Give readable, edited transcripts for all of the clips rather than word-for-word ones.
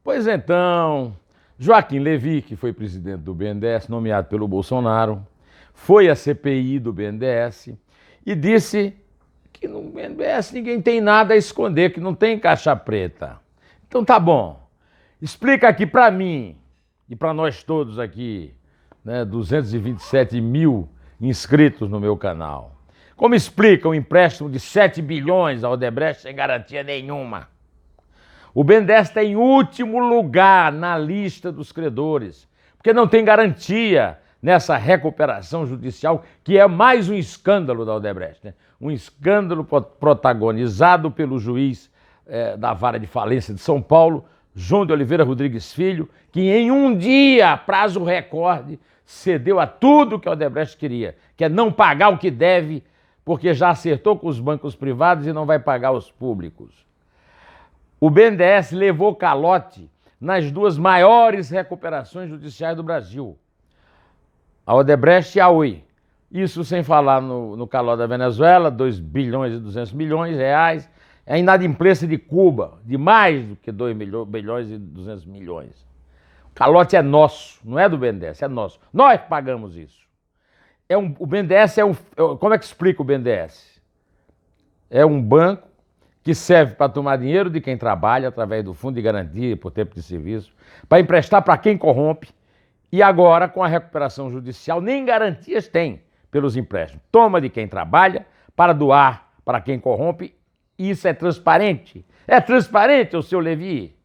Pois então, Joaquim Levy, que foi presidente do BNDES, nomeado pelo Bolsonaro, foi à CPI do BNDES e disse que no BNDES ninguém tem nada a esconder, que não tem caixa preta. Então tá bom, explica aqui para mim e para nós todos aqui, né, 227 mil inscritos no meu canal. Como explica o empréstimo de 7 bilhões ao Odebrecht sem garantia nenhuma? O BNDES está em último lugar na lista dos credores, porque não tem garantia nessa recuperação judicial, que é mais um escândalo da Odebrecht, né? Um escândalo protagonizado pelo juiz da Vara de Falência de São Paulo, João de Oliveira Rodrigues Filho, que em um dia, prazo recorde, cedeu a tudo que a Odebrecht queria, que é não pagar o que deve, porque já acertou com os bancos privados e não vai pagar os públicos. O BNDES levou calote nas duas maiores recuperações judiciais do Brasil, a Odebrecht e a Oi. Isso sem falar no calote da Venezuela, 2 bilhões e 200 milhões de reais, a inadimplência de Cuba, de mais do que 2 bilhões e 200 milhões. O calote é nosso, não é do BNDES, é nosso. Nós pagamos isso. O BNDES como é que explica o BNDES? É um banco que serve para tomar dinheiro de quem trabalha através do Fundo de Garantia por Tempo de Serviço, para emprestar para quem corrompe, e agora, com a recuperação judicial, nem garantias tem pelos empréstimos. Toma de quem trabalha para doar para quem corrompe, e isso é transparente. É transparente, o seu Levy?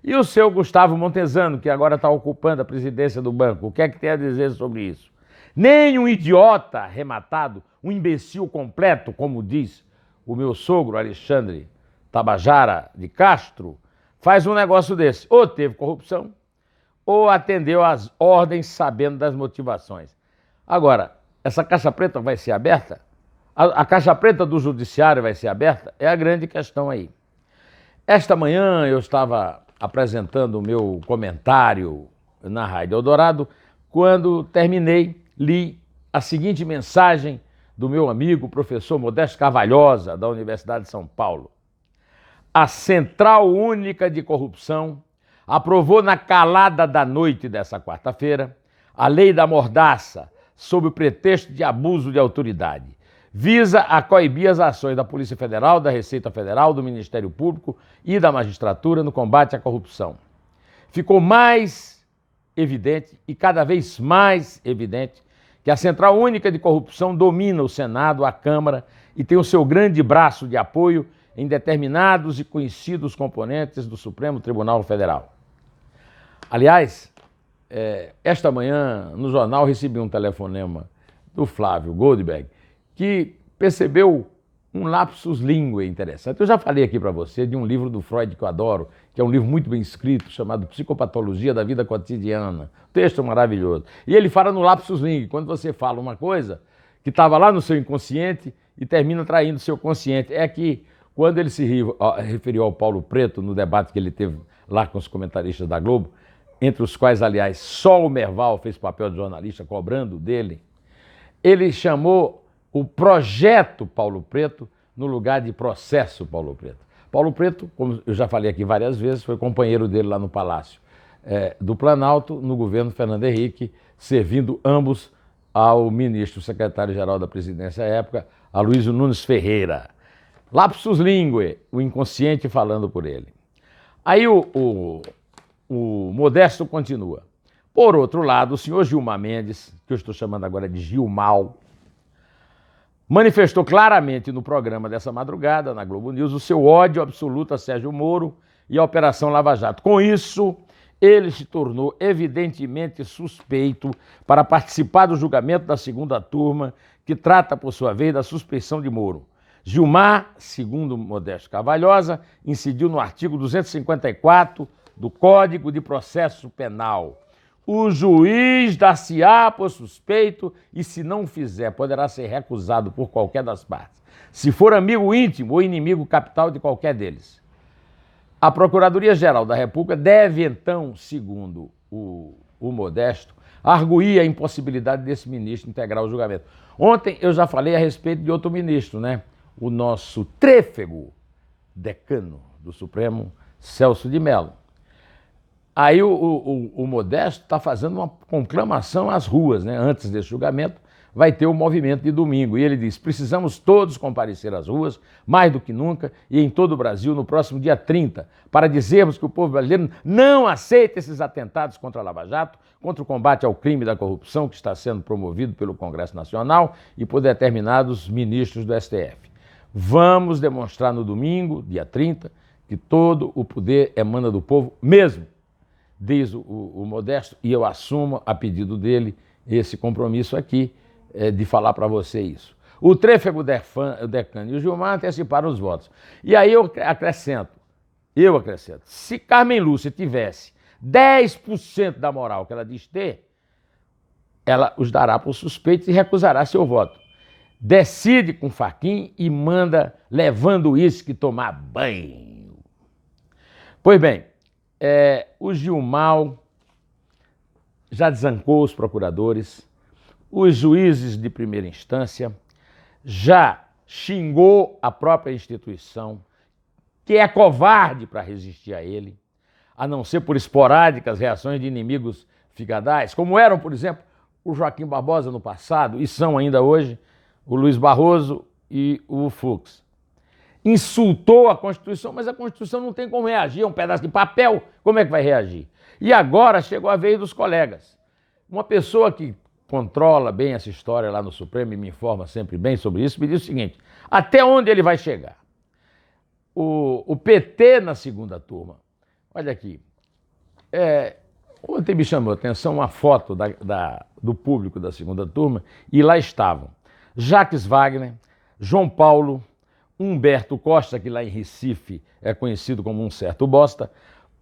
E o seu Gustavo Montezano, que agora está ocupando a presidência do banco, o que é que tem a dizer sobre isso? Nem um idiota arrematado, um imbecil completo, como diz o meu sogro Alexandre Tabajara de Castro, faz um negócio desse. Ou teve corrupção, ou atendeu às ordens sabendo das motivações. Agora, essa caixa preta vai ser aberta? A caixa preta do judiciário vai ser aberta? É a grande questão aí. Esta manhã eu estava apresentando o meu comentário na Rádio Eldorado, quando terminei, li a seguinte mensagem do meu amigo, professor Modesto Carvalhosa, da Universidade de São Paulo. A Central Única de Corrupção aprovou na calada da noite dessa quarta-feira a Lei da Mordaça, sob o pretexto de abuso de autoridade. Visa a coibir as ações da Polícia Federal, da Receita Federal, do Ministério Público e da magistratura no combate à corrupção. Ficou mais evidente e cada vez mais evidente que a Central Única de Corrupção domina o Senado, a Câmara e tem o seu grande braço de apoio em determinados e conhecidos componentes do Supremo Tribunal Federal. Aliás, esta manhã no jornal recebi um telefonema do Flávio Goldberg, que percebeu um lapsus linguae interessante. Eu já falei aqui para você de um livro do Freud que eu adoro, que é um livro muito bem escrito, chamado Psicopatologia da Vida Cotidiana. Texto maravilhoso. E ele fala no lapsus linguae, quando você fala uma coisa que estava lá no seu inconsciente e termina traindo o seu consciente. É que, quando ele se referiu ao Paulo Preto, no debate que ele teve lá com os comentaristas da Globo, entre os quais, aliás, só o Merval fez papel de jornalista cobrando dele, ele chamou o projeto Paulo Preto no lugar de processo Paulo Preto. Paulo Preto, como eu já falei aqui várias vezes, foi companheiro dele lá no Palácio do Planalto, no governo Fernando Henrique, servindo ambos ao ministro secretário-geral da presidência à época, Aloysio Nunes Ferreira. Lapsus linguae, o inconsciente falando por ele. Aí o Modesto continua. Por outro lado, o senhor Gilmar Mendes, que eu estou chamando agora de Gilmal, manifestou claramente no programa dessa madrugada, na Globo News, o seu ódio absoluto a Sérgio Moro e a Operação Lava Jato. Com isso, ele se tornou evidentemente suspeito para participar do julgamento da segunda turma, que trata, por sua vez, da suspeição de Moro. Gilmar, segundo Modesto Carvalhosa, incidiu no artigo 254 do Código de Processo Penal. O juiz dar-se-á por suspeito e, se não fizer, poderá ser recusado por qualquer das partes, se for amigo íntimo ou inimigo capital de qualquer deles. A Procuradoria-Geral da República deve, então, segundo o Modesto, arguir a impossibilidade desse ministro integrar o julgamento. Ontem eu já falei a respeito de outro ministro, né? O nosso trêfego decano do Supremo, Celso de Mello. Aí o Modesto está fazendo uma conclamação às ruas, né? Antes desse julgamento, vai ter o movimento de domingo. E ele diz: precisamos todos comparecer às ruas, mais do que nunca, e em todo o Brasil, no próximo dia 30, para dizermos que o povo brasileiro não aceita esses atentados contra a Lava Jato, contra o combate ao crime e da corrupção que está sendo promovido pelo Congresso Nacional e por determinados ministros do STF. Vamos demonstrar no domingo, dia 30, que todo o poder emana do povo mesmo, diz o Modesto, e eu assumo, a pedido dele, esse compromisso aqui, de falar para você isso. O Tréfego, o Decano e o Gilmar anteciparam os votos. E aí eu acrescento, se Carmen Lúcia tivesse 10% da moral que ela diz ter, ela os dará por suspeitos e recusará seu voto. Decide com Fachin e manda levando uísque tomar banho. Pois bem, o Gilmar já desancou os procuradores, os juízes de primeira instância, já xingou a própria instituição, que é covarde para resistir a ele, a não ser por esporádicas reações de inimigos ficadais, como eram, por exemplo, o Joaquim Barbosa no passado, e são ainda hoje, o Luiz Barroso e o Fux. Insultou a Constituição, mas a Constituição não tem como reagir, é um pedaço de papel, como é que vai reagir? E agora chegou a vez dos colegas. Uma pessoa que controla bem essa história lá no Supremo e me informa sempre bem sobre isso, me diz o seguinte: até onde ele vai chegar? O PT na segunda turma, olha aqui, ontem me chamou a atenção uma foto do público da segunda turma, e lá estavam Jacques Wagner, João Paulo, Humberto Costa, que lá em Recife é conhecido como um certo bosta,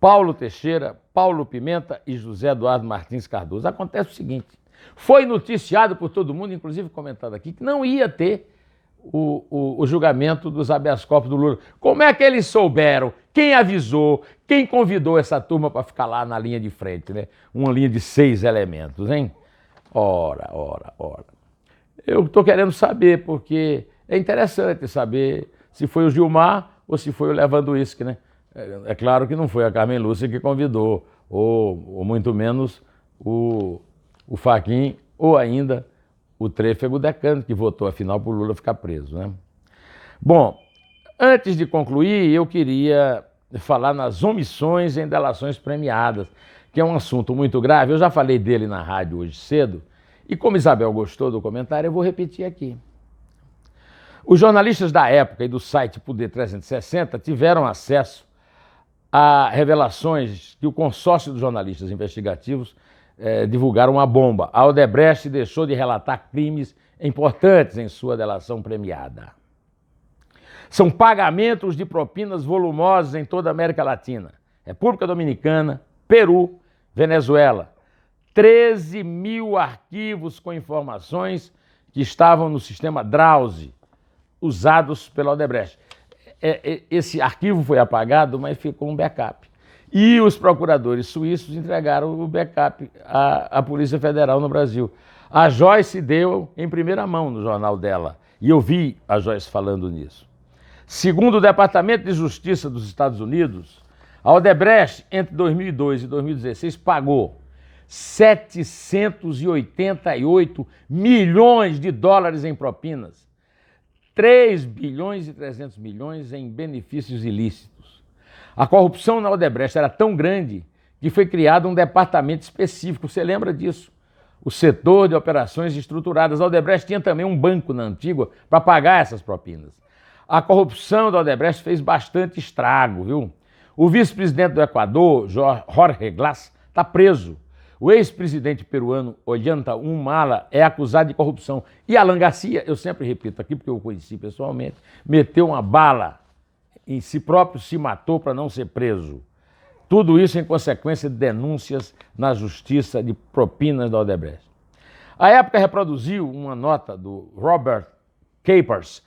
Paulo Teixeira, Paulo Pimenta e José Eduardo Martins Cardoso. Acontece o seguinte: foi noticiado por todo mundo, inclusive comentado aqui, que não ia ter o julgamento dos habeas corpus do Lula. Como é que eles souberam? Quem avisou? Quem convidou essa turma para ficar lá na linha de frente, né? Uma linha de 6 elementos, hein? Ora. Eu estou querendo saber, porque é interessante saber se foi o Gilmar ou se foi o Lewandowski, né? É claro que não foi a Carmen Lúcia que convidou, ou muito menos o Fachin, ou ainda o Tréfego Decano, que votou afinal para o Lula ficar preso, né? Bom, antes de concluir, eu queria falar nas omissões em delações premiadas, que é um assunto muito grave. Eu já falei dele na rádio hoje cedo, e como Isabel gostou do comentário, eu vou repetir aqui. Os jornalistas da época e do site Poder 360 tiveram acesso a revelações que o consórcio dos jornalistas investigativos divulgaram uma bomba. A Odebrecht deixou de relatar crimes importantes em sua delação premiada. São pagamentos de propinas volumosos em toda a América Latina, República Dominicana, Peru, Venezuela. 13 mil arquivos com informações que estavam no sistema Drauze, usados pela Odebrecht. Esse arquivo foi apagado, mas ficou um backup. E os procuradores suíços entregaram o backup à Polícia Federal no Brasil. A Joyce deu em primeira mão no jornal dela, e eu vi a Joyce falando nisso. Segundo o Departamento de Justiça dos Estados Unidos, a Odebrecht, entre 2002 e 2016, pagou 788 milhões de dólares em propinas, 3 bilhões e 300 milhões em benefícios ilícitos. A corrupção na Odebrecht era tão grande que foi criado um departamento específico, você lembra disso? O setor de operações estruturadas. A Odebrecht tinha também um banco na Antígua para pagar essas propinas. A corrupção da Odebrecht fez bastante estrago, viu? O vice-presidente do Equador, Jorge Glass, está preso. O ex-presidente peruano Ollanta Humala é acusado de corrupção. E Alan Garcia, eu sempre repito aqui porque eu o conheci pessoalmente, meteu uma bala em si próprio, se matou para não ser preso. Tudo isso em consequência de denúncias na justiça de propinas da Odebrecht. A época reproduziu uma nota do Robert Capers,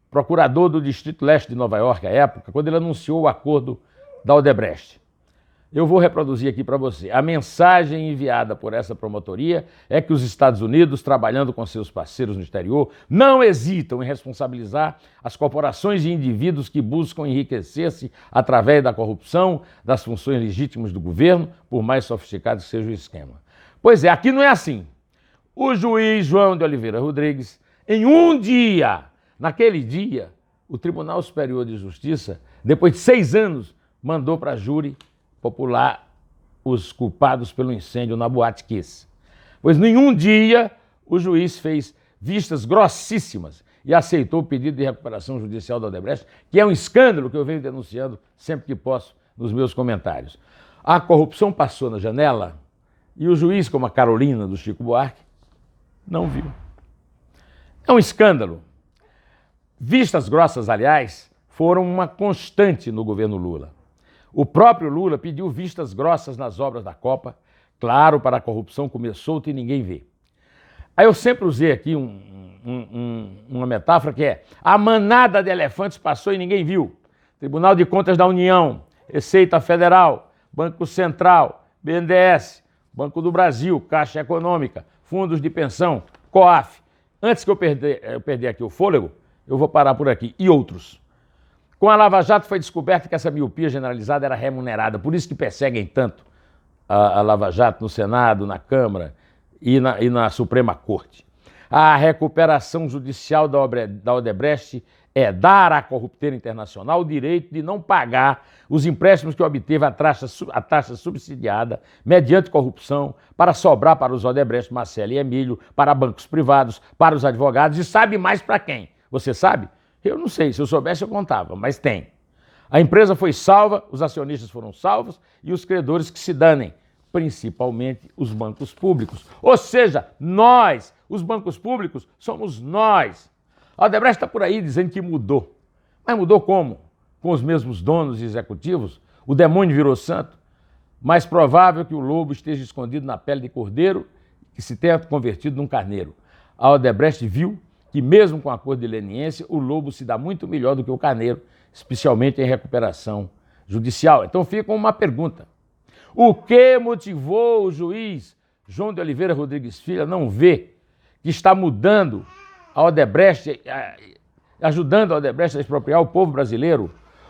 procurador do Distrito Leste de Nova York, à época, quando ele anunciou o acordo da Odebrecht. eu vou reproduzir aqui para você. A mensagem enviada por essa promotoria é que os Estados Unidos, trabalhando com seus parceiros no exterior, não hesitam em responsabilizar as corporações e indivíduos que buscam enriquecer-se através da corrupção das funções legítimas do governo, por mais sofisticado que seja o esquema. Pois é, aqui não é assim. O juiz João de Oliveira Rodrigues, em um dia, naquele dia, o Tribunal Superior de Justiça, depois de 6 anos, mandou para a júri popular os culpados pelo incêndio na Boate Kiss. Pois nenhum dia o juiz fez vistas grossíssimas e aceitou o pedido de recuperação judicial da Odebrecht, que é um escândalo que eu venho denunciando sempre que posso nos meus comentários. A corrupção passou na janela e o juiz, como a Carolina do Chico Buarque, não viu. É um escândalo. Vistas grossas, aliás, foram uma constante no governo Lula. O próprio Lula pediu vistas grossas nas obras da Copa, claro, para a corrupção comer solta e ninguém vê. Aí eu sempre usei aqui uma metáfora que é: a manada de elefantes passou e ninguém viu. Tribunal de Contas da União, Receita Federal, Banco Central, BNDES, Banco do Brasil, Caixa Econômica, fundos de pensão, COAF. Antes que eu perder aqui o fôlego, eu vou parar por aqui. E outros. Com a Lava Jato foi descoberto que essa miopia generalizada era remunerada, por isso que perseguem tanto a Lava Jato no Senado, na Câmara e na Suprema Corte. A recuperação judicial da Odebrecht é dar à corrupteira internacional o direito de não pagar os empréstimos que obteve a taxa subsidiada mediante corrupção para sobrar para os Odebrecht, Marcelo e Emílio, para bancos privados, para os advogados e sabe mais para quem. Você sabe? Eu não sei, se eu soubesse eu contava, mas tem. A empresa foi salva, os acionistas foram salvos e os credores que se danem, principalmente os bancos públicos. Ou seja, nós, os bancos públicos, somos nós. A Odebrecht está por aí dizendo que mudou. Mas mudou como? Com os mesmos donos e executivos? O demônio virou santo? Mais provável que o lobo esteja escondido na pele de cordeiro que se tenha convertido num carneiro. A Odebrecht viu que mesmo com acordo de leniência, o lobo se dá muito melhor do que o carneiro, especialmente em recuperação judicial. Então fica uma pergunta. O que motivou o juiz João de Oliveira Rodrigues Filho a não ver que está mudando a Odebrecht, ajudando a Odebrecht a expropriar o povo brasileiro?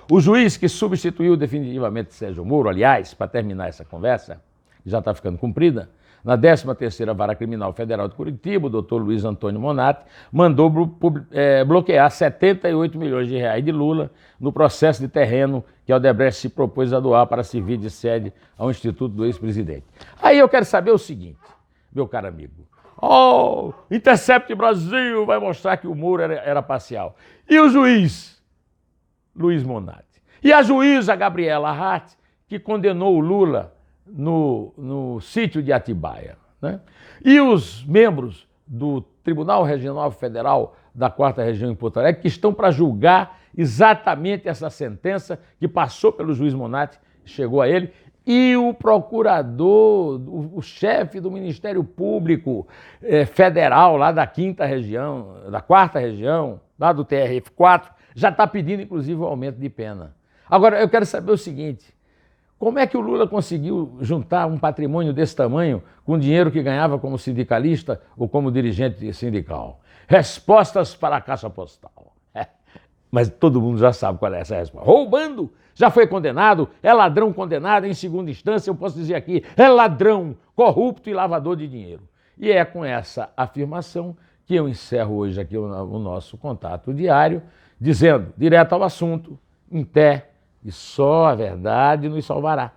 O juiz que substituiu definitivamente Sérgio Moro, aliás, para terminar essa conversa, que já está ficando cumprida, na 13ª Vara Criminal Federal de Curitiba, o doutor Luiz Antônio Monatti, mandou bloquear 78 milhões de reais de Lula no processo de terreno que a Odebrecht se propôs a doar para servir de sede ao Instituto do ex-presidente. Aí eu quero saber o seguinte, meu caro amigo. Intercept Brasil vai mostrar que o Moro era parcial. E o juiz Luiz Monatti? E a juíza Gabriela Hart, que condenou o Lula no sítio de Atibaia, né? E os membros do Tribunal Regional Federal da 4ª Região em Porto Alegre, que estão para julgar exatamente essa sentença que passou pelo juiz Monatti, chegou a ele, e o procurador, o chefe do Ministério Público Federal, lá da 5ª Região, da 4ª Região, lá do TRF4, já está pedindo, inclusive, o aumento de pena. Agora, eu quero saber o seguinte: como é que o Lula conseguiu juntar um patrimônio desse tamanho com dinheiro que ganhava como sindicalista ou como dirigente sindical? Respostas para a caixa postal. Mas todo mundo já sabe qual é essa resposta. Roubando! Já foi condenado, é ladrão condenado em segunda instância, eu posso dizer aqui, é ladrão, corrupto e lavador de dinheiro. E é com essa afirmação que eu encerro hoje aqui o nosso contato diário, dizendo, direto ao assunto, em pé, e só a verdade nos salvará.